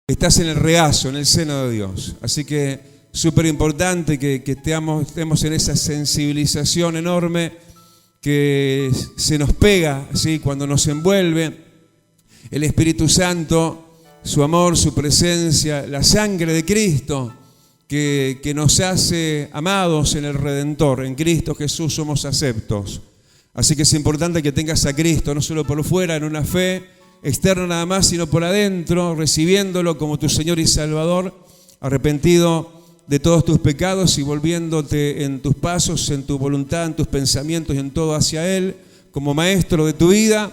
Estás en el regazo, en el seno de Dios. Así que súper importante que estemos en esa sensibilización enorme que se nos pega, ¿sí?, cuando nos envuelve el Espíritu Santo, su amor, su presencia, la sangre de Cristo que nos hace amados en el Redentor. En Cristo Jesús somos aceptos. Así que es importante que tengas a Cristo, no solo por fuera, en una fe externa nada más, sino por adentro, recibiéndolo como tu Señor y Salvador, arrepentido de todos tus pecados y volviéndote en tus pasos, en tu voluntad, en tus pensamientos y en todo hacia Él, como maestro de tu vida,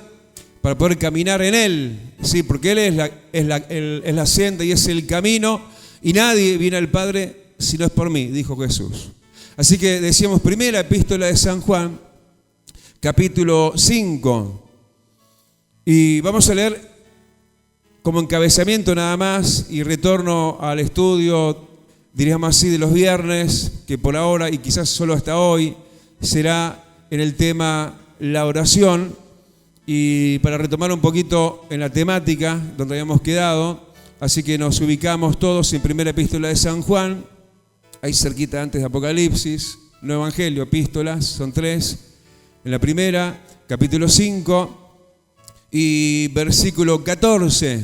para poder caminar en Él, sí, porque Él es la senda y es el camino, y nadie viene al Padre si no es por mí, dijo Jesús. Así que decíamos, primera epístola de San Juan, capítulo 5, y vamos a leer como encabezamiento nada más, y retorno al estudio, diríamos así, de los viernes, que por ahora y quizás solo hasta hoy será en el tema la oración. Y para retomar un poquito en la temática donde habíamos quedado, así que nos ubicamos todos en primera epístola de San Juan, ahí cerquita antes de Apocalipsis, no Evangelio, epístolas, son 3. En la primera, capítulo 5 y versículo 14.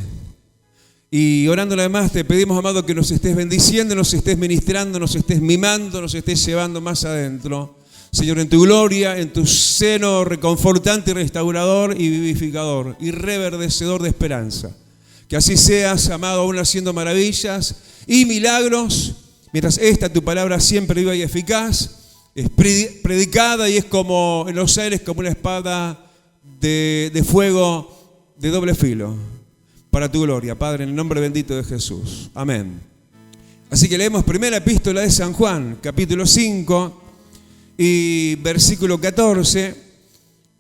Y orando además te pedimos, amado, que nos estés bendiciendo, nos estés ministrando, nos estés mimando, nos estés llevando más adentro. Señor, en tu gloria, en tu seno reconfortante y restaurador y vivificador y reverdecedor de esperanza. Que así seas, amado, aún haciendo maravillas y milagros, mientras esta tu palabra siempre viva y eficaz, es predicada y es como en los aires como una espada de fuego de doble filo. Para tu gloria, Padre, en el nombre bendito de Jesús. Amén. Así que leemos primera epístola de San Juan, capítulo 5 y versículo 14,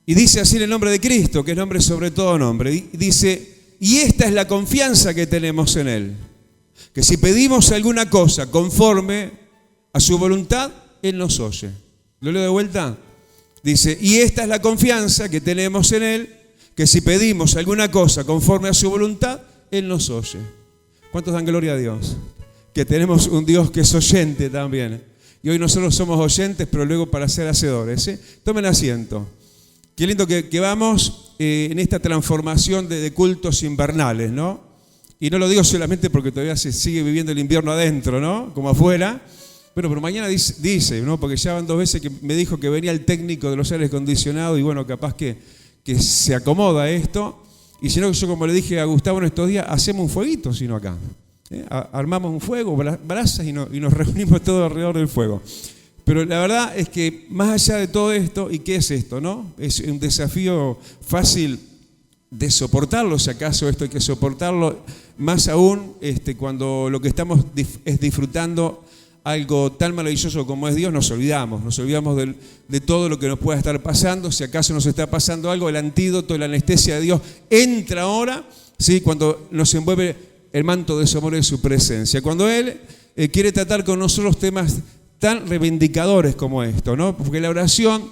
y dice así en el nombre de Cristo, que es nombre sobre todo nombre, y dice, y esta es la confianza que tenemos en Él, que si pedimos alguna cosa conforme a su voluntad, Él nos oye. ¿Lo leo de vuelta? Dice, y esta es la confianza que tenemos en Él, que si pedimos alguna cosa conforme a su voluntad, Él nos oye. ¿Cuántos dan gloria a Dios? Que tenemos un Dios que es oyente también. Y hoy nosotros somos oyentes, pero luego para ser hacedores, ¿eh? Tomen asiento. Qué lindo que vamos en esta transformación de cultos invernales, ¿no? Y no lo digo solamente porque todavía se sigue viviendo el invierno adentro, ¿no? Como afuera. Bueno, pero mañana dice, ¿no? Porque ya van 2 veces que me dijo que venía el técnico de los aires acondicionados y bueno, capaz que se acomoda esto. Y si no, yo como le dije a Gustavo en estos días, hacemos un fueguito, sino acá. Armamos un fuego, brasas y nos reunimos todos alrededor del fuego. Pero la verdad es que más allá de todo esto, ¿y qué es esto, no? Es un desafío fácil de soportarlo, si acaso esto hay que soportarlo, más aún cuando lo que estamos es disfrutando algo tan maravilloso como es Dios, nos olvidamos de todo lo que nos pueda estar pasando. Si acaso nos está pasando algo, el antídoto, la anestesia de Dios entra ahora, ¿sí?, cuando nos envuelve el manto de su amor y de su presencia. Cuando Él quiere tratar con nosotros temas tan reivindicadores como esto, ¿no? Porque la oración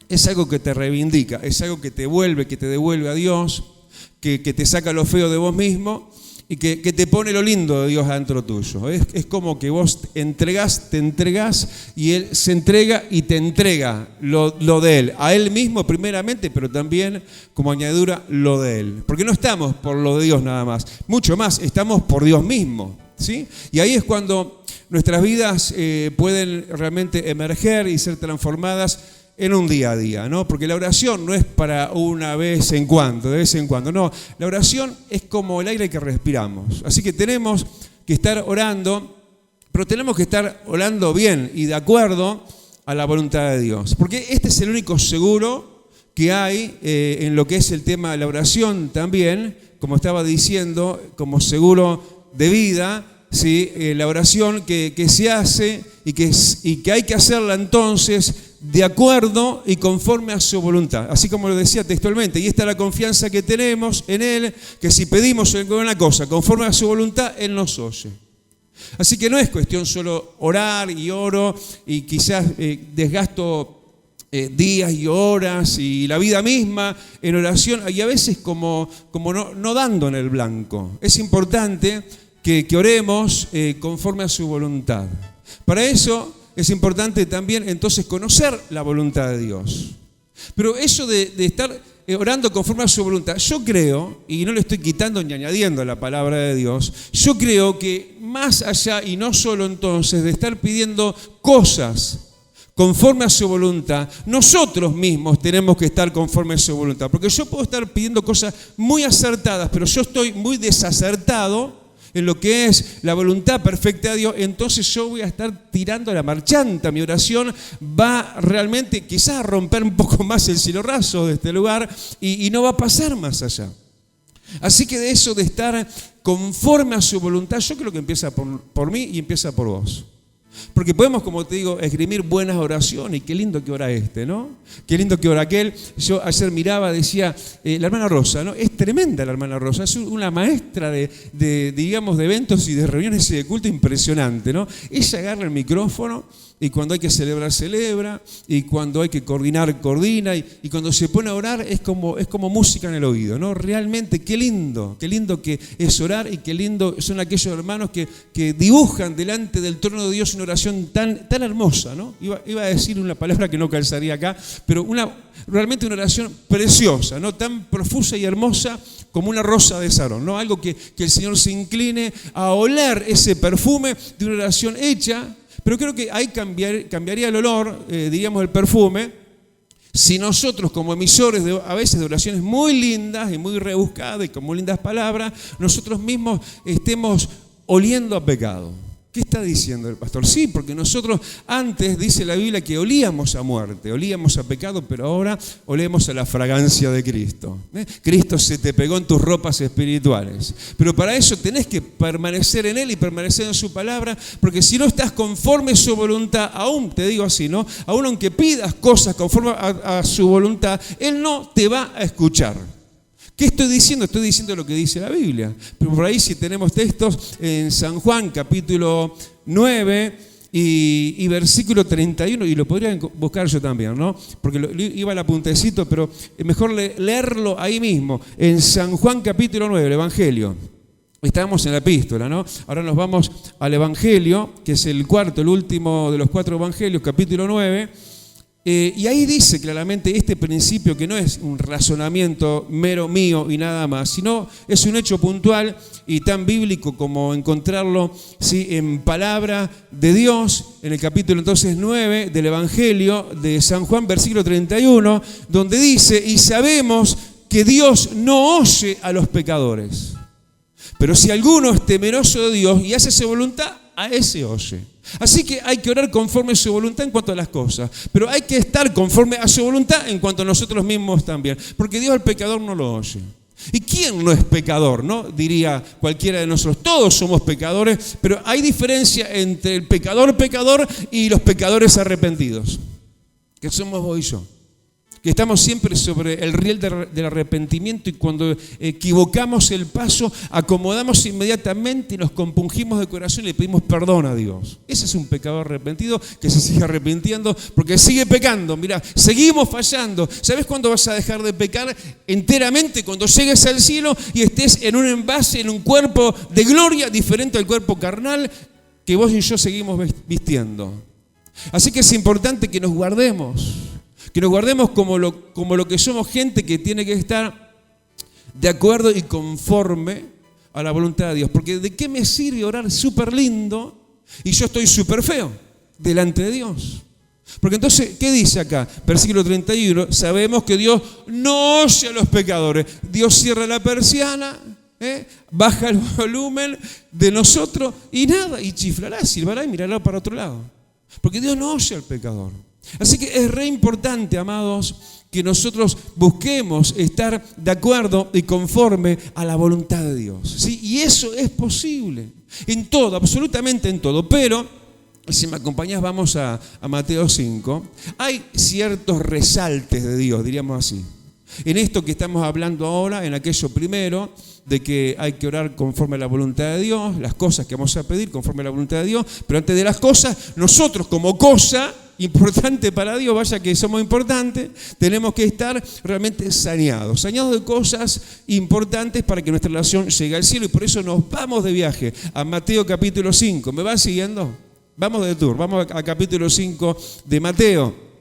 es algo que te reivindica, es algo que te devuelve a Dios, que te saca lo feo de vos mismo y que te pone lo lindo de Dios adentro tuyo. Es como que vos te entregás y Él se entrega y te entrega lo de Él. A Él mismo primeramente, pero también como añadidura lo de Él. Porque no estamos por lo de Dios nada más. Mucho más, estamos por Dios mismo, ¿sí? Y ahí es cuando nuestras vidas pueden realmente emerger y ser transformadas en un día a día, ¿no? Porque la oración no es para una vez en cuando, de vez en cuando, no. La oración es como el aire que respiramos. Así que tenemos que estar orando, pero tenemos que estar orando bien y de acuerdo a la voluntad de Dios. Porque este es el único seguro que hay en lo que es el tema de la oración también, como estaba diciendo, como seguro de vida. Sí, la oración que se hace y que hay que hacerla entonces de acuerdo y conforme a su voluntad, así como lo decía textualmente. Y esta es la confianza que tenemos en Él, que si pedimos alguna cosa conforme a su voluntad, Él nos oye. Así que no es cuestión solo orar y oro y quizás desgasto días y horas y la vida misma en oración y a veces como no dando en el blanco. Es importante que oremos conforme a su voluntad. Para eso es importante también entonces conocer la voluntad de Dios. Pero eso de estar orando conforme a su voluntad, yo creo, y no le estoy quitando ni añadiendo a la palabra de Dios, yo creo que más allá y no solo entonces de estar pidiendo cosas conforme a su voluntad, nosotros mismos tenemos que estar conforme a su voluntad. Porque yo puedo estar pidiendo cosas muy acertadas, pero yo estoy muy desacertado en lo que es la voluntad perfecta de Dios, entonces yo voy a estar tirando la marchanta. Mi oración va realmente quizás a romper un poco más el cielo raso de este lugar y no va a pasar más allá. Así que de eso de estar conforme a su voluntad, yo creo que empieza por mí y empieza por vos. Porque podemos, como te digo, esgrimir buenas oraciones. Y qué lindo que ora ¿no? Qué lindo que ora aquel. Yo ayer miraba, decía, la hermana Rosa, ¿no? Es tremenda la hermana Rosa. Es una maestra de eventos y de reuniones y de culto impresionante, ¿no? Ella agarra el micrófono y cuando hay que celebrar, celebra. Y cuando hay que coordinar, coordina. Y cuando se pone a orar es como música en el oído, ¿no? Realmente, qué lindo que es orar y qué lindo son aquellos hermanos que dibujan delante del trono de Dios una oración tan hermosa, ¿no? Iba a decir una palabra que no calzaría acá, pero realmente una oración preciosa, ¿no? Tan profusa y hermosa como una rosa de Sarón, ¿no? Algo que el Señor se incline a oler ese perfume de una oración hecha. Pero creo que ahí cambiaría el olor, diríamos el perfume, si nosotros como emisores a veces de oraciones muy lindas y muy rebuscadas y con muy lindas palabras, nosotros mismos estemos oliendo a pecado. ¿Qué está diciendo el pastor? Sí, porque nosotros antes, dice la Biblia, que olíamos a muerte, olíamos a pecado, pero ahora olemos a la fragancia de Cristo. Cristo se te pegó en tus ropas espirituales. Pero para eso tenés que permanecer en Él y permanecer en su palabra, porque si no estás conforme a su voluntad, aún te digo así, ¿no? Aún aunque pidas cosas conforme a su voluntad, Él no te va a escuchar. ¿Qué estoy diciendo? Estoy diciendo lo que dice la Biblia. Pero por ahí si tenemos textos en San Juan capítulo 9 y versículo 31, y lo podría buscar yo también, ¿no? Porque iba al apuntecito, pero es mejor leerlo ahí mismo. En San Juan capítulo 9, el Evangelio. Estábamos en la epístola, ¿no? Ahora nos vamos al Evangelio, que es el último de los 4 Evangelios, capítulo 9. Y ahí dice claramente este principio que no es un razonamiento mero mío y nada más, sino es un hecho puntual y tan bíblico como encontrarlo, ¿sí?, en palabra de Dios, en el capítulo entonces 9 del Evangelio de San Juan, versículo 31, donde dice: y sabemos que Dios no oye a los pecadores, pero si alguno es temeroso de Dios y hace su voluntad, a ese oye. Así que hay que orar conforme a su voluntad en cuanto a las cosas, pero hay que estar conforme a su voluntad en cuanto a nosotros mismos también, porque Dios al pecador no lo oye. ¿Y quién no es pecador, no? Diría cualquiera de nosotros. Todos somos pecadores, pero hay diferencia entre el pecador y los pecadores arrepentidos, que somos vos y yo. Que estamos siempre sobre el riel del arrepentimiento y cuando equivocamos el paso, acomodamos inmediatamente y nos compungimos de corazón y le pedimos perdón a Dios. Ese es un pecador arrepentido que se sigue arrepintiendo porque sigue pecando. Mirá, seguimos fallando. ¿Sabes cuándo vas a dejar de pecar enteramente? Cuando llegues al cielo y estés en un envase, en un cuerpo de gloria diferente al cuerpo carnal que vos y yo seguimos vistiendo. Así que es importante que nos guardemos. Que nos guardemos como lo que somos, gente que tiene que estar de acuerdo y conforme a la voluntad de Dios. Porque ¿de qué me sirve orar súper lindo y yo estoy súper feo delante de Dios? Porque entonces, ¿qué dice acá? Versículo 31, sabemos que Dios no oye a los pecadores. Dios cierra la persiana, baja el volumen de nosotros y nada, y chiflará, silbará y mirará para otro lado. Porque Dios no oye al pecador. Así que es re importante, amados, que nosotros busquemos estar de acuerdo y conforme a la voluntad de Dios, ¿sí? Y eso es posible en todo, absolutamente en todo. Pero, si me acompañás, vamos a Mateo 5. Hay ciertos resaltes de Dios, diríamos así. En esto que estamos hablando ahora, en aquello primero, de que hay que orar conforme a la voluntad de Dios, las cosas que vamos a pedir conforme a la voluntad de Dios, pero antes de las cosas, nosotros como cosa importante para Dios, vaya que somos importantes, tenemos que estar realmente saneados de cosas importantes para que nuestra relación llegue al cielo, y por eso nos vamos de viaje a Mateo capítulo 5. ¿Me va siguiendo? Vamos de tour, vamos a capítulo 5 de Mateo.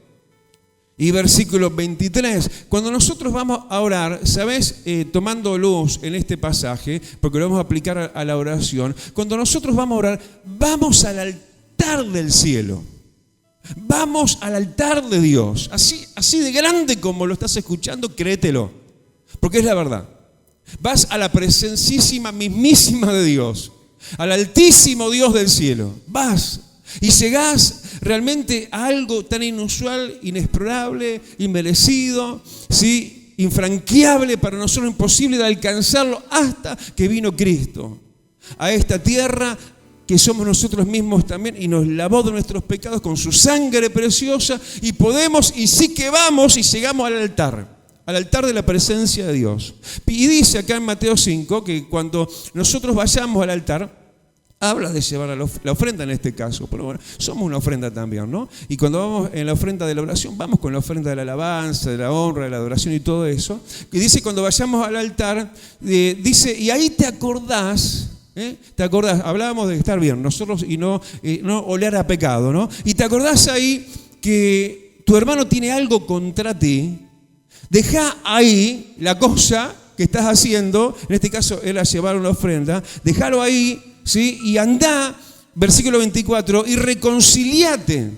Y versículo 23, cuando nosotros vamos a orar, ¿sabes? Tomando luz en este pasaje, porque lo vamos a aplicar a la oración, cuando nosotros vamos a orar, vamos al altar del cielo. Vamos al altar de Dios. Así de grande como lo estás escuchando, créetelo, porque es la verdad. Vas a la presencísima, mismísima de Dios, al altísimo Dios del cielo. Vas y llegás realmente a algo tan inusual, inexplorable, inmerecido, ¿sí? Infranqueable para nosotros, imposible de alcanzarlo hasta que vino Cristo a esta tierra que somos nosotros mismos también, y nos lavó de nuestros pecados con su sangre preciosa, y podemos, y sí que vamos y llegamos al altar de la presencia de Dios. Y dice acá en Mateo 5 que cuando nosotros vayamos al altar, habla de llevar la ofrenda en este caso, pero bueno, somos una ofrenda también, ¿no? Y cuando vamos en la ofrenda de la oración, vamos con la ofrenda de la alabanza, de la honra, de la adoración y todo eso. Y dice, cuando vayamos al altar, dice, y ahí te acordás, ¿te acordás? Hablábamos de estar bien, nosotros, y no oler a pecado, ¿no? Y te acordás ahí que tu hermano tiene algo contra ti, deja ahí la cosa que estás haciendo, en este caso era llevar una ofrenda, déjalo ahí, ¿sí? Y andá, versículo 24, y reconciliate.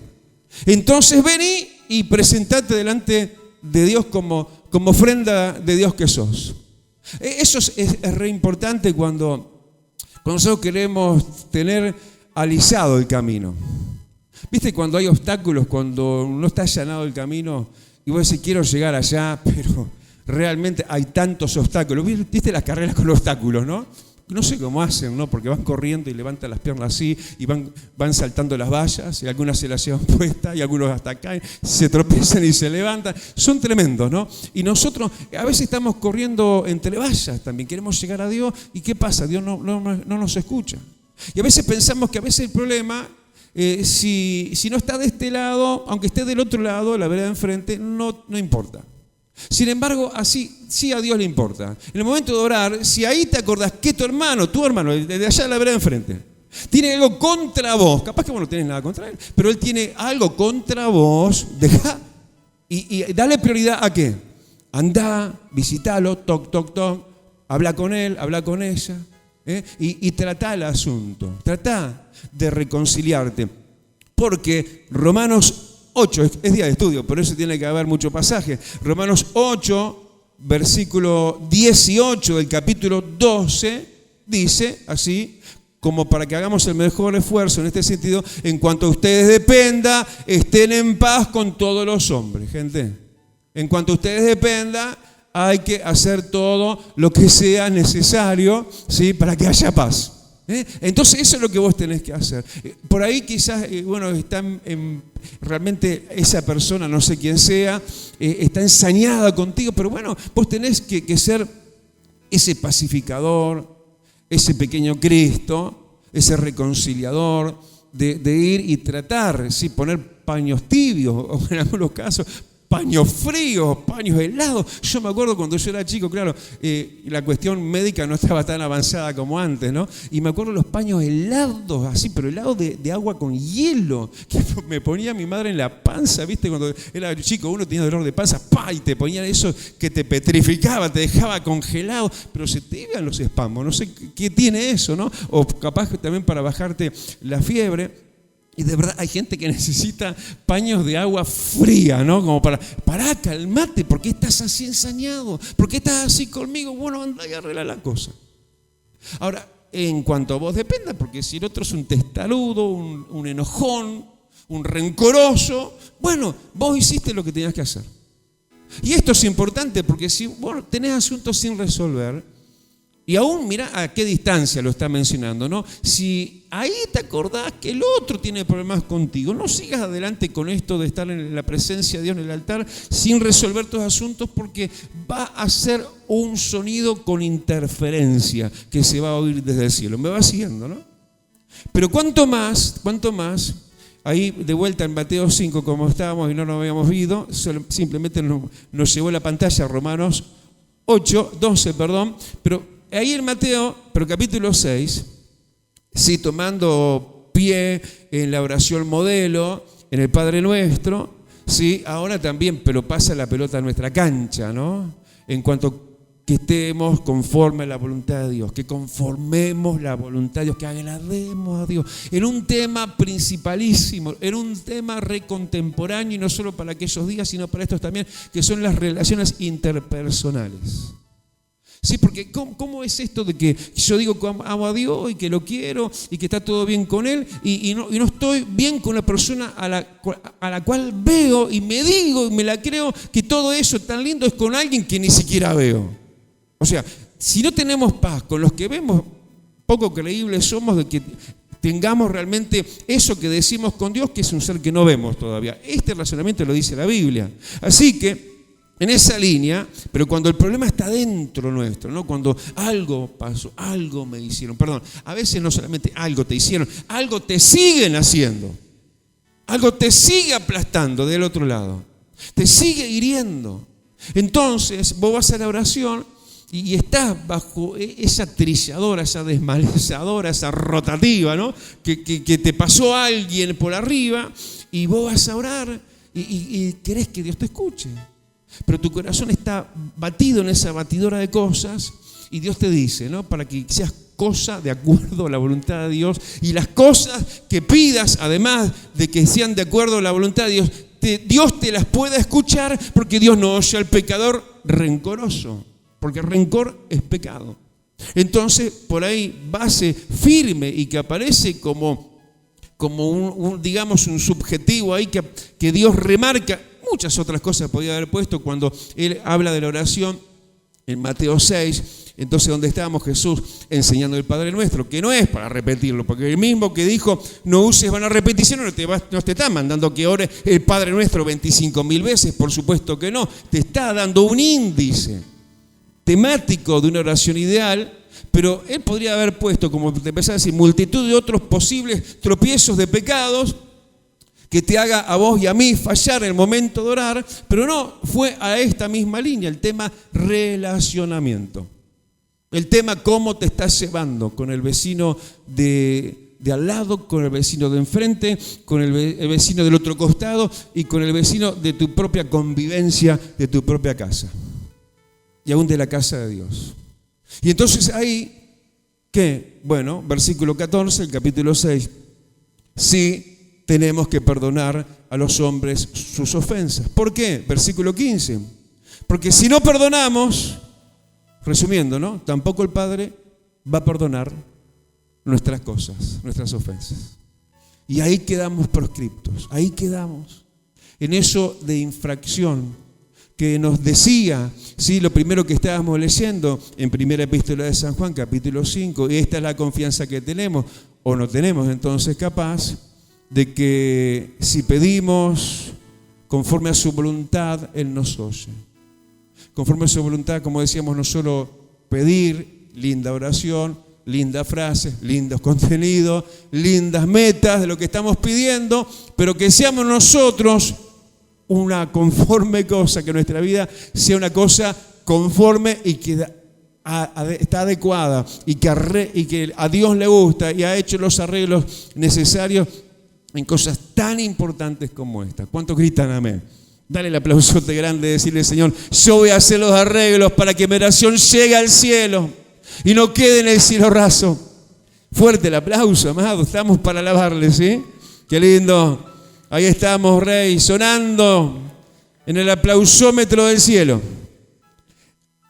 Entonces vení y presentate delante de Dios como ofrenda de Dios que sos. Eso es re importante cuando nosotros queremos tener alisado el camino. ¿Viste cuando hay obstáculos, cuando no está allanado el camino y vos decís, quiero llegar allá, pero realmente hay tantos obstáculos? ¿Viste las carreras con obstáculos, no? No sé cómo hacen, ¿no? Porque van corriendo y levantan las piernas así y van saltando las vallas, y algunas se las llevan puestas y algunos hasta caen, se tropiezan y se levantan. Son tremendos, ¿no? Y nosotros a veces estamos corriendo entre vallas también, queremos llegar a Dios, y ¿qué pasa? Dios no nos escucha. Y a veces pensamos que a veces el problema, si no está de este lado, aunque esté del otro lado, la vereda enfrente, no importa. Sin embargo, así sí a Dios le importa. En el momento de orar, si ahí te acordás que tu hermano, de allá de la vereda enfrente, tiene algo contra vos, capaz que vos no tenés nada contra él, pero él tiene algo contra vos, dejá y dale prioridad a qué. Andá, visitalo, toc, habla con él, habla con ella, y tratá el asunto, tratá de reconciliarte, porque Romanos 8, es día de estudio, por eso tiene que haber mucho pasaje. Romanos 8, versículo 18 del capítulo 12, dice así, como para que hagamos el mejor esfuerzo en este sentido, en cuanto a ustedes dependa, estén en paz con todos los hombres, gente. En cuanto a ustedes dependa, hay que hacer todo lo que sea necesario, ¿sí? Para que haya paz. Entonces eso es lo que vos tenés que hacer. Por ahí quizás, realmente esa persona, no sé quién sea, está ensañada contigo, pero bueno, vos tenés que ser ese pacificador, ese pequeño Cristo, ese reconciliador, de ir y tratar, ¿sí? Poner paños tibios, o en algunos casos paños fríos, paños helados. Yo me acuerdo cuando yo era chico, claro, la cuestión médica no estaba tan avanzada como antes, ¿no? Y me acuerdo los paños helados, así, pero helados de agua con hielo, que me ponía mi madre en la panza, ¿viste? Cuando era chico, uno tenía dolor de panza, ¡pah! Y te ponían eso que te petrificaba, te dejaba congelado, pero se te iban los espasmos, no sé qué tiene eso, ¿no? O capaz también para bajarte la fiebre. Y de verdad hay gente que necesita paños de agua fría, ¿no? Como para calmate, ¿por qué estás así ensañado? ¿Por qué estás así conmigo? Bueno, anda y arregla la cosa. Ahora, en cuanto a vos dependa, porque si el otro es un testarudo, un enojón, un rencoroso, bueno, vos hiciste lo que tenías que hacer. Y esto es importante porque si vos tenés asuntos sin resolver, y aún mira a qué distancia lo está mencionando, ¿no? Si ahí te acordás que el otro tiene problemas contigo, no sigas adelante con esto de estar en la presencia de Dios en el altar sin resolver tus asuntos, porque va a ser un sonido con interferencia que se va a oír desde el cielo. Me va siguiendo, ¿no? Pero cuanto más ahí de vuelta en Mateo 5, como estábamos y no nos habíamos visto, simplemente nos llevó la pantalla Romanos 12, pero ahí en Mateo, pero capítulo 6, sí, tomando pie en la oración modelo, en el Padre Nuestro, sí, ahora también, pero pasa la pelota a nuestra cancha, ¿no? En cuanto que estemos conforme a la voluntad de Dios, que conformemos la voluntad de Dios, que agrademos a Dios, en un tema principalísimo, en un tema recontemporáneo, y no solo para aquellos días, sino para estos también, que son las relaciones interpersonales. Sí, porque ¿cómo es esto de que yo digo que amo a Dios y que lo quiero y que está todo bien con Él y no estoy bien con la persona a la cual veo y me digo y me la creo que todo eso tan lindo es con alguien que ni siquiera veo? O sea, si no tenemos paz con los que vemos, poco creíbles somos de que tengamos realmente eso que decimos con Dios, que es un ser que no vemos todavía. Este razonamiento lo dice la Biblia. Así que en esa línea, pero cuando el problema está dentro nuestro, ¿no? Cuando algo pasó, algo me hicieron, a veces no solamente algo te hicieron, algo te siguen haciendo, algo te sigue aplastando del otro lado, te sigue hiriendo. Entonces vos vas a la oración y estás bajo esa trilladora, esa desmalezadora, esa rotativa, ¿no? Que te pasó alguien por arriba y vos vas a orar y querés que Dios te escuche. Pero tu corazón está batido en esa batidora de cosas y Dios te dice, ¿no? Para que seas cosa de acuerdo a la voluntad de Dios y las cosas que pidas, además de que sean de acuerdo a la voluntad de Dios, Dios te las pueda escuchar, porque Dios no oye al pecador rencoroso, porque rencor es pecado. Entonces, por ahí, base firme y que aparece como digamos, un subjetivo ahí que Dios remarca. Muchas otras cosas podía haber puesto cuando él habla de la oración en Mateo 6, entonces donde estábamos Jesús enseñando el Padre Nuestro, que no es para repetirlo, porque el mismo que dijo no uses vana repetición no te está mandando que ores el Padre Nuestro 25.000 veces, por supuesto que no, te está dando un índice temático de una oración ideal, pero él podría haber puesto, como te empezaba a decir, multitud de otros posibles tropiezos de pecados que te haga a vos y a mí fallar en el momento de orar, pero no, fue a esta misma línea, el tema relacionamiento. El tema cómo te estás llevando con el vecino de al lado, con el vecino de enfrente, con el vecino del otro costado y con el vecino de tu propia convivencia, de tu propia casa. Y aún de la casa de Dios. Y entonces ahí, ¿qué? Bueno, versículo 14, el capítulo 6. Sí, tenemos que perdonar a los hombres sus ofensas. ¿Por qué? Versículo 15. Porque si no perdonamos, resumiendo, ¿no? Tampoco el Padre va a perdonar nuestras cosas, nuestras ofensas. Y ahí quedamos proscriptos, ahí quedamos. En eso de infracción que nos decía, ¿sí? Lo primero que estábamos leyendo en primera epístola de San Juan, capítulo 5, y esta es la confianza que tenemos, o no tenemos entonces capaz, de que si pedimos conforme a su voluntad, Él nos oye. Conforme a su voluntad, como decíamos, no solo pedir, linda oración, lindas frases, lindos contenidos, lindas metas de lo que estamos pidiendo, pero que seamos nosotros una conforme cosa, que nuestra vida sea una cosa conforme y que está adecuada y que a Dios le gusta y ha hecho los arreglos necesarios en cosas tan importantes como esta. ¿Cuántos gritan amén? Dale el aplausote grande, decirle, Señor, yo voy a hacer los arreglos para que mi oración llegue al cielo y no quede en el cielo raso. Fuerte el aplauso, amado, estamos para alabarle, ¿sí? Qué lindo. Ahí estamos, Rey, sonando en el aplausómetro del cielo.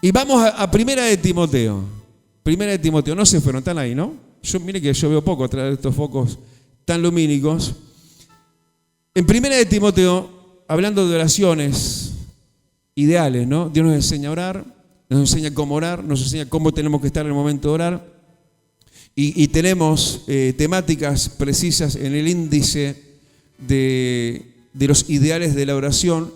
Y vamos a Primera de Timoteo. Primera de Timoteo, no se fueron, están ahí, ¿no? Mire que yo veo poco a través de estos focos tan lumínicos. En Primera de Timoteo, hablando de oraciones ideales, ¿no? Dios nos enseña a orar, nos enseña cómo orar, nos enseña cómo tenemos que estar en el momento de orar. Y tenemos temáticas precisas en el índice de los ideales de la oración,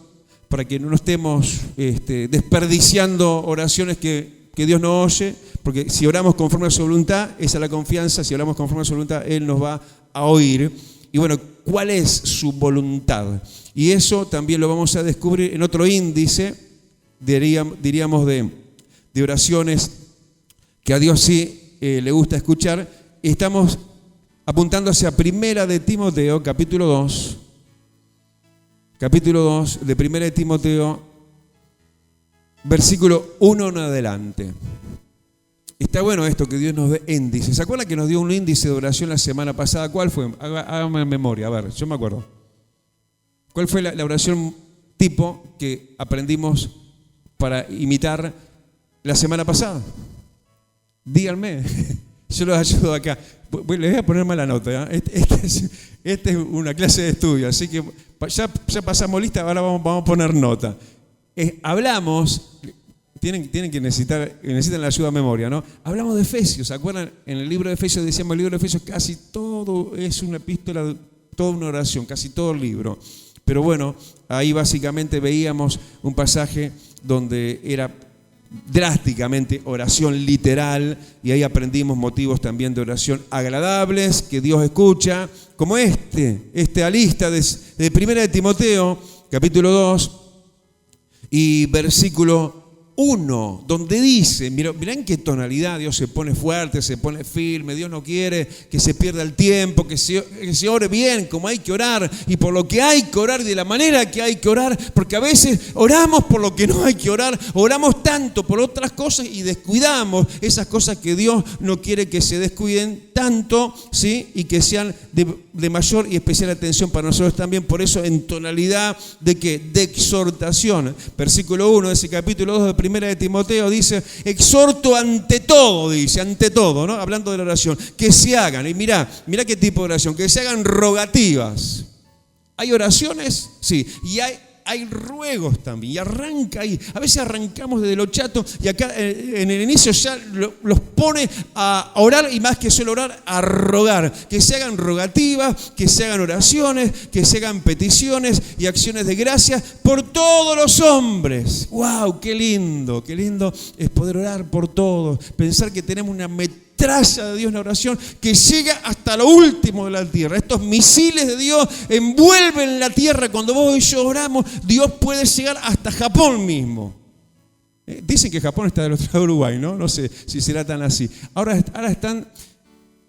para que no estemos desperdiciando oraciones que Dios no oye, porque si oramos conforme a su voluntad, esa es la confianza, si oramos conforme a su voluntad, Él nos va a oír. Y bueno, cuál es su voluntad. Y eso también lo vamos a descubrir en otro índice, diríamos de oraciones que a Dios sí le gusta escuchar. Estamos apuntando hacia Primera de Timoteo, capítulo 2 de Primera de Timoteo, versículo 1 en adelante. Está bueno esto que Dios nos dé índices. ¿Se acuerdan que nos dio un índice de oración la semana pasada? ¿Cuál fue? Hágame memoria, a ver, yo me acuerdo. ¿Cuál fue la oración tipo que aprendimos para imitar la semana pasada? Díganme, yo los ayudo acá. Les voy a poner mala nota, ¿eh? Esta es una clase de estudio, así que ya pasamos lista, ahora vamos a poner nota. Hablamos, necesitan la ayuda de memoria, ¿no? Hablamos de Efesios, ¿se acuerdan? En el libro de Efesios decíamos, el libro de Efesios casi todo es una epístola, toda una oración, casi todo el libro. Pero bueno, ahí básicamente veíamos un pasaje donde era drásticamente oración literal, y ahí aprendimos motivos también de oración agradables que Dios escucha, como esta lista de 1 de Timoteo, capítulo 2 y versículo 1, donde dice, mirá en qué tonalidad Dios se pone fuerte, se pone firme. Dios no quiere que se pierda el tiempo, que se ore bien como hay que orar, y por lo que hay que orar, de la manera que hay que orar, porque a veces oramos por lo que no hay que orar, oramos tanto por otras cosas y descuidamos esas cosas que Dios no quiere que se descuiden tanto, ¿sí? Y que sean de mayor y especial atención para nosotros también. Por eso, en tonalidad de exhortación. Versículo 1 de ese capítulo 2 de Primera de Timoteo dice, exhorto ante todo, ¿no? Hablando de la oración, que se hagan, y mirá qué tipo de oración, que se hagan rogativas. ¿Hay oraciones? Sí, y hay ruegos también, y arranca ahí. A veces arrancamos desde lo chato, y acá en el inicio ya los pone a orar, y más que solo orar, a rogar. Que se hagan rogativas, que se hagan oraciones, que se hagan peticiones y acciones de gracia por todos los hombres. ¡Wow! ¡Qué lindo! ¡Qué lindo es poder orar por todos! Pensar que tenemos una metralla de Dios en la oración que llega hasta lo último de la tierra. Estos misiles de Dios envuelven la tierra. Cuando vos y yo oramos, Dios puede llegar hasta Japón mismo. Dicen que Japón está del otro lado de Uruguay, ¿no? No sé si será tan así. Ahora están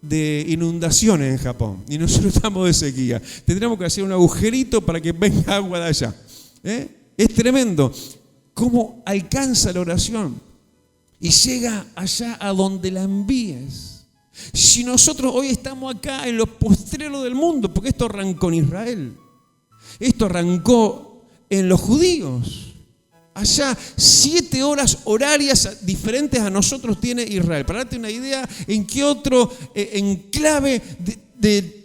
de inundaciones en Japón y nosotros estamos de sequía. Tendremos que hacer un agujerito para que venga agua de allá. Es tremendo cómo alcanza la oración y llega allá a donde la envíes. Si nosotros hoy estamos acá en los postreros del mundo, porque esto arrancó en Israel, esto arrancó en los judíos. Allá 7 horas horarias diferentes a nosotros tiene Israel. Para darte una idea en qué otro enclave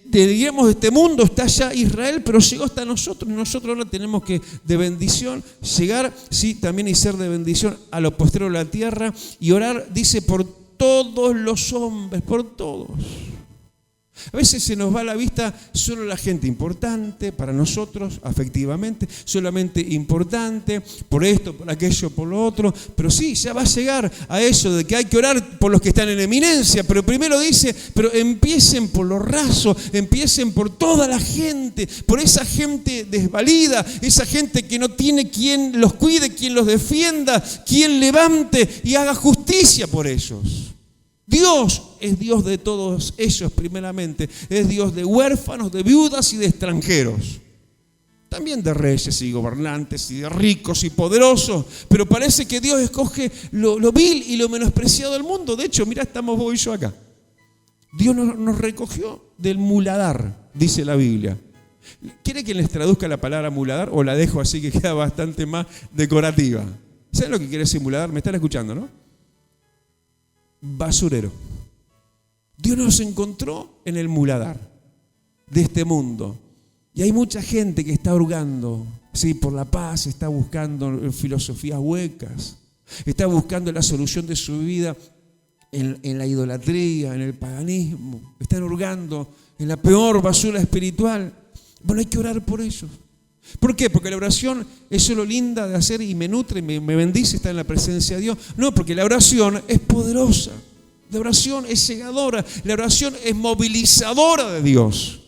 digamos, de este mundo está allá Israel, pero llegó hasta nosotros. Y nosotros ahora tenemos que, de bendición, llegar, sí, también y ser de bendición a los postreros de la tierra y orar, dice, por todos los hombres, por todos. A veces se nos va a la vista solo la gente importante para nosotros, afectivamente, solamente importante por esto, por aquello, por lo otro. Pero sí, ya va a llegar a eso de que hay que orar por los que están en eminencia. Pero primero dice, pero empiecen por lo raso, empiecen por toda la gente, por esa gente desvalida, esa gente que no tiene quien los cuide, quien los defienda, quien levante y haga justicia por ellos. Dios es Dios de todos ellos primeramente, es Dios de huérfanos, de viudas y de extranjeros. También de reyes y gobernantes y de ricos y poderosos, pero parece que Dios escoge lo vil y lo menospreciado del mundo. De hecho, mirá, estamos vos y yo acá. Dios nos recogió del muladar, dice la Biblia. ¿Quiere que les traduzca la palabra muladar o la dejo así que queda bastante más decorativa? ¿Saben lo que quiere decir muladar? ¿Me están escuchando, no? Basurero. Dios nos encontró en el muladar de este mundo. Y hay mucha gente que está hurgando, sí, por la paz, está buscando filosofías huecas, está buscando la solución de su vida en la idolatría, en el paganismo. Están hurgando en la peor basura espiritual. Bueno, hay que orar por ellos. ¿Por qué? Porque la oración es solo linda de hacer y me nutre, me bendice, está en la presencia de Dios. No, porque la oración es poderosa, la oración es cegadora, la oración es movilizadora de Dios.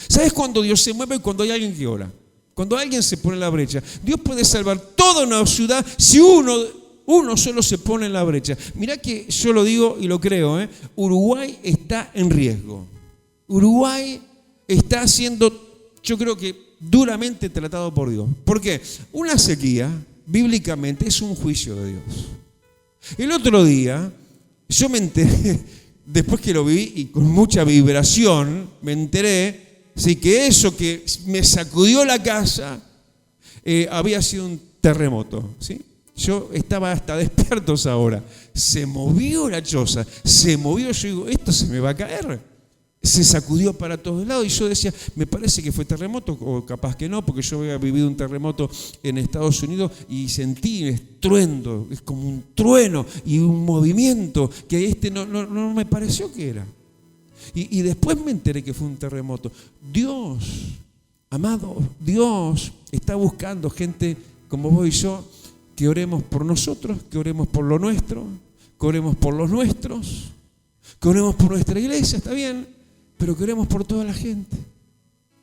¿Sabes cuándo Dios se mueve? Cuando hay alguien que ora. Cuando alguien se pone en la brecha. Dios puede salvar toda una ciudad si uno solo se pone en la brecha. Mirá que yo lo digo y lo creo, Uruguay está en riesgo. Uruguay está siendo, yo creo que duramente tratado por Dios. ¿Por qué? Una sequía, bíblicamente, es un juicio de Dios. El otro día, yo me enteré, después que lo viví y con mucha vibración, me enteré, sí, que eso que me sacudió la casa había sido un terremoto, ¿sí? Yo estaba hasta despierto esa hora. Se movió la choza, se movió, yo digo, esto se me va a caer. Se sacudió para todos lados y yo decía, me parece que fue terremoto, o capaz que no, porque yo había vivido un terremoto en Estados Unidos y sentí estruendo, es como un trueno y un movimiento que no me pareció que era. Y después me enteré que fue un terremoto. Dios, amado, Dios está buscando gente como vos y yo, que oremos por nosotros, que oremos por lo nuestro, que oremos por los nuestros, que oremos por nuestra iglesia, está bien, pero que oremos por toda la gente.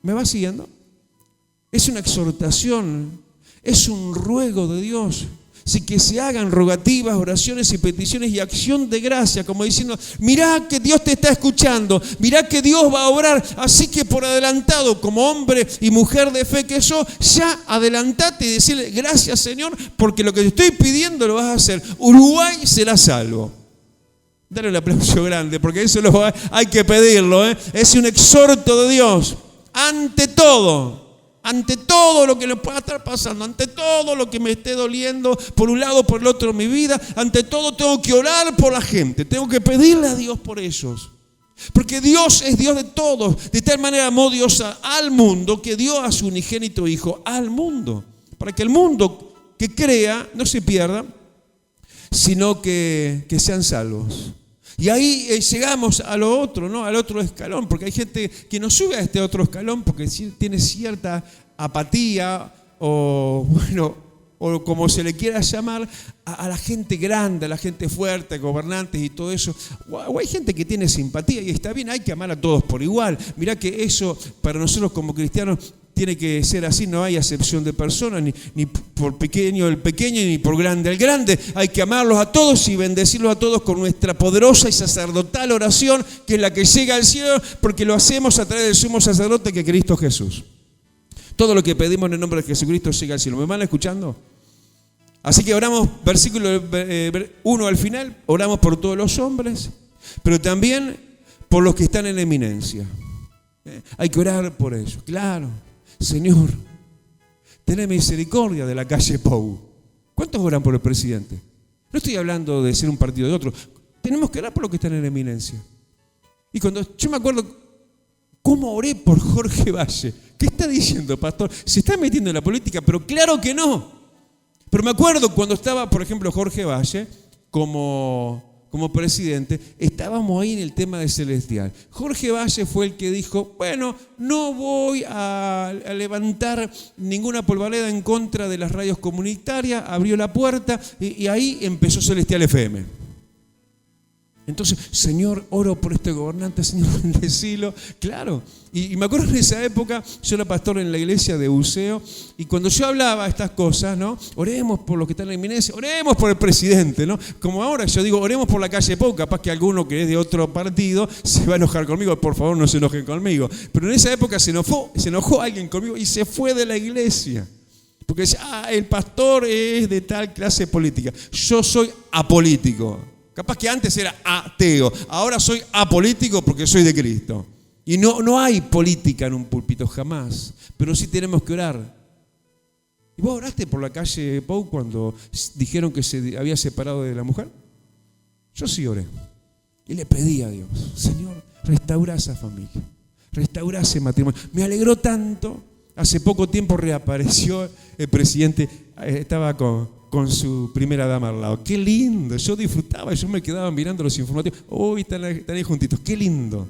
¿Me va siguiendo? Es una exhortación, es un ruego de Dios. Así que se hagan rogativas, oraciones y peticiones y acción de gracia, como diciendo, mirá que Dios te está escuchando, mirá que Dios va a obrar, así que por adelantado, como hombre y mujer de fe que sos, ya adelantate y decirle, gracias Señor, porque lo que te estoy pidiendo lo vas a hacer. Uruguay será salvo. Dale un aplauso grande, porque eso hay que pedirlo, Es un exhorto de Dios, ante todo lo que le pueda estar pasando, ante todo lo que me esté doliendo, por un lado o por el otro en mi vida, ante todo tengo que orar por la gente, tengo que pedirle a Dios por ellos. Porque Dios es Dios de todos, de tal manera amó Dios al mundo que dio a su unigénito Hijo al mundo, para que el mundo que crea no se pierda, sino que sean salvos. Y ahí llegamos a lo otro, ¿no? Al otro escalón, porque hay gente que no sube a este otro escalón porque tiene cierta apatía o como se le quiera llamar, a la gente grande, a la gente fuerte, gobernantes y todo eso. O hay gente que tiene simpatía y está bien, hay que amar a todos por igual. Mirá que eso para nosotros como cristianos tiene que ser así, no hay acepción de personas, ni por pequeño el pequeño, ni por grande el grande. Hay que amarlos a todos y bendecirlos a todos con nuestra poderosa y sacerdotal oración, que es la que llega al cielo, porque lo hacemos a través del sumo sacerdote que es Cristo Jesús. Todo lo que pedimos en el nombre de Jesucristo llega al cielo. ¿Me van escuchando? Así que oramos, versículo 1 al final, oramos por todos los hombres, pero también por los que están en eminencia. Hay que orar por ellos, claro. Señor, ten misericordia de la calle Pou. ¿Cuántos oran por el presidente? No estoy hablando de ser un partido de otro. Tenemos que orar por los que están en eminencia. Y cuando yo me acuerdo cómo oré por Jorge Valle. ¿Qué está diciendo, pastor? Se está metiendo en la política, pero claro que no. Pero me acuerdo cuando estaba, por ejemplo, Jorge Valle como presidente, estábamos ahí en el tema de Celestial. Jorge Valle fue el que dijo, bueno, no voy a levantar ninguna polvareda en contra de las radios comunitarias, abrió la puerta y ahí empezó Celestial FM. Entonces, Señor, oro por este gobernante, Señor, bendecilo. Claro, y me acuerdo en esa época, yo era pastor en la iglesia de Buceo, y cuando yo hablaba estas cosas, ¿no? Oremos por los que están en la eminencia, oremos por el presidente, ¿no? Como ahora yo digo, oremos por la calle Pou, capaz que alguno que es de otro partido se va a enojar conmigo, por favor no se enojen conmigo. Pero en esa época se enojó alguien conmigo y se fue de la iglesia. Porque decía, el pastor es de tal clase política. Yo soy apolítico. Capaz que antes era ateo, ahora soy apolítico porque soy de Cristo. Y no hay política en un púlpito, jamás. Pero sí tenemos que orar. ¿Y vos oraste por la calle Pou cuando dijeron que se había separado de la mujer? Yo sí oré. Y le pedí a Dios, Señor, restaura esa familia, restaura ese matrimonio. Me alegró tanto. Hace poco tiempo reapareció el presidente, estaba con su primera dama al lado. Qué lindo, yo disfrutaba, yo me quedaba mirando los informativos. Uy, están ahí juntitos, qué lindo,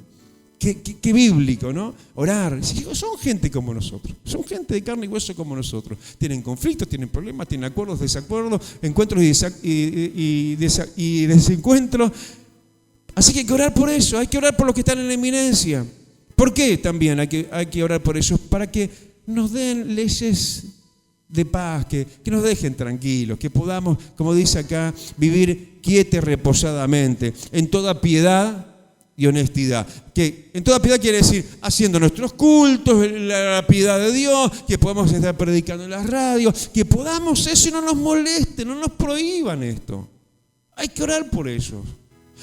qué bíblico, ¿no? Orar. Son gente como nosotros, son gente de carne y hueso como nosotros. Tienen conflictos, tienen problemas, tienen acuerdos, desacuerdos, encuentros y desencuentros. Así que hay que orar por eso, hay que orar por los que están en la eminencia. ¿Por qué también hay que orar por ellos? Para que nos den leyes de paz, que nos dejen tranquilos, que podamos, como dice acá, vivir quieta y reposadamente, en toda piedad y honestidad. Que en toda piedad quiere decir haciendo nuestros cultos, la piedad de Dios, que podamos estar predicando en las radios, que podamos eso y no nos moleste, no nos prohíban esto. Hay que orar por ellos,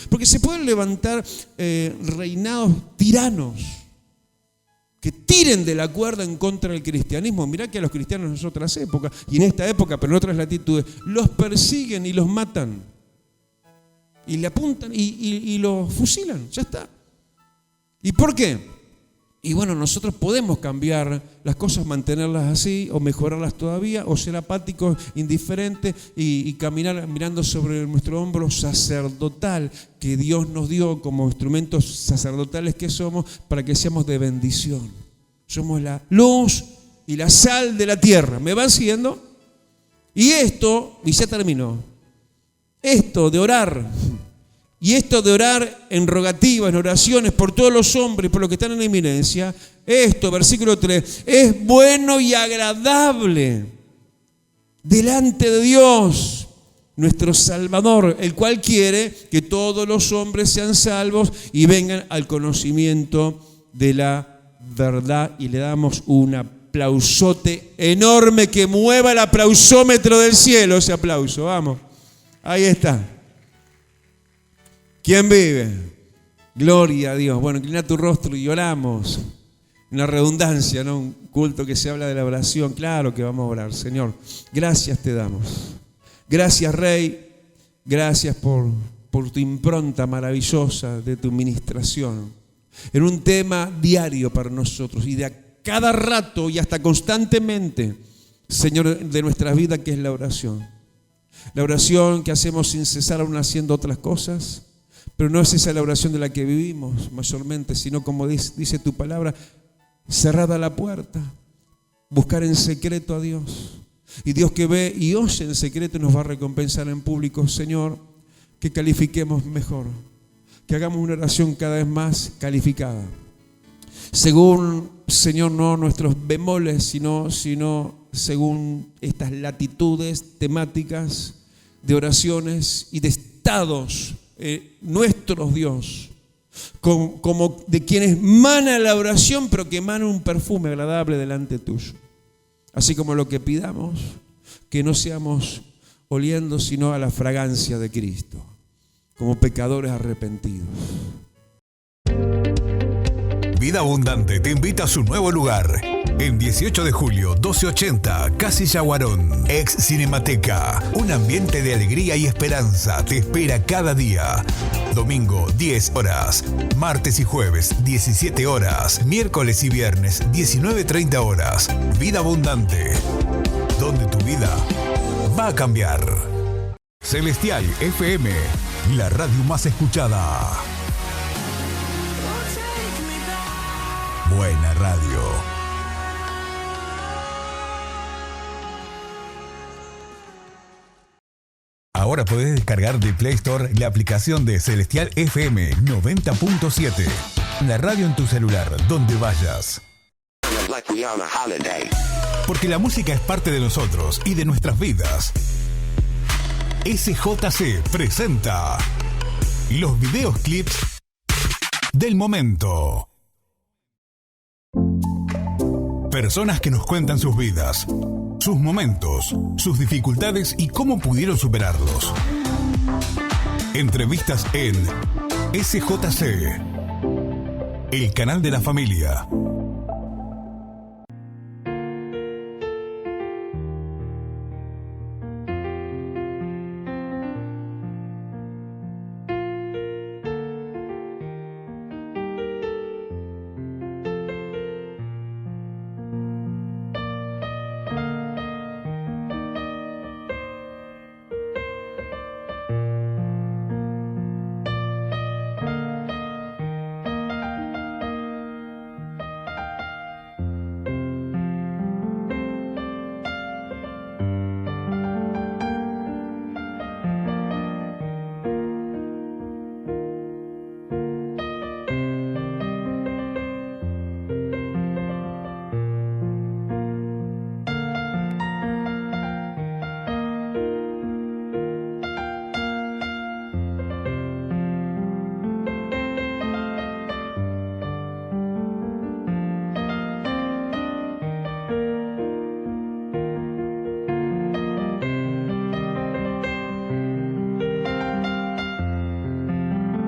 porque se pueden levantar reinados tiranos que tiren de la cuerda en contra del cristianismo. Mirá que a los cristianos en otras épocas, y en esta época, pero en otras latitudes, los persiguen y los matan. Y le apuntan y los fusilan, ya está. ¿Y por qué? Y bueno, nosotros podemos cambiar las cosas, mantenerlas así, o mejorarlas todavía, o ser apáticos, indiferentes, y caminar mirando sobre nuestro hombro sacerdotal que Dios nos dio como instrumentos sacerdotales que somos, para que seamos de bendición. Somos la luz y la sal de la tierra. ¿Me van siguiendo? Y esto, y ya terminó, esto de orar, y esto de orar en rogativas, en oraciones por todos los hombres, por los que están en la eminencia, esto, versículo 3, es bueno y agradable delante de Dios, nuestro Salvador, el cual quiere que todos los hombres sean salvos y vengan al conocimiento de la verdad. Y le damos un aplausote enorme que mueva el aplausómetro del cielo, ese aplauso, vamos, ahí está. ¿Quién vive? Gloria a Dios. Bueno, inclina tu rostro y oramos. Una redundancia, ¿no? Un culto que se habla de la oración. Claro que vamos a orar. Señor, gracias te damos. Gracias, Rey. Gracias por tu impronta maravillosa de tu ministración. En un tema diario para nosotros y de a cada rato y hasta constantemente, Señor, de nuestra vida, que es la oración. La oración que hacemos sin cesar aún haciendo otras cosas. Pero no es esa la oración de la que vivimos mayormente, sino como dice tu palabra, cerrada la puerta, buscar en secreto a Dios. Y Dios que ve y oye en secreto nos va a recompensar en público. Señor, que califiquemos mejor, que hagamos una oración cada vez más calificada. Según, Señor, no nuestros bemoles, sino según estas latitudes temáticas de oraciones y de estados nuestros, Dios, como de quienes mana la oración, pero que emana un perfume agradable delante tuyo. Así como lo que pidamos, que no seamos oliendo sino a la fragancia de Cristo, como pecadores arrepentidos. Vida Abundante te invita a su nuevo lugar. En 18 de julio, 1280, Casilla Guarón, ex Cinemateca. Un ambiente de alegría y esperanza te espera cada día. Domingo, 10 horas. Martes y jueves, 17 horas. Miércoles y viernes, 19:30 horas. Vida Abundante, donde tu vida va a cambiar. Celestial FM, la radio más escuchada. Buena radio. Ahora podés descargar de Play Store la aplicación de Celestial FM 90.7. La radio en tu celular, donde vayas. Porque la música es parte de nosotros y de nuestras vidas. SJC presenta los videos clips del momento. Personas que nos cuentan sus vidas, sus momentos, sus dificultades y cómo pudieron superarlos. Entrevistas en SJC, el canal de la familia.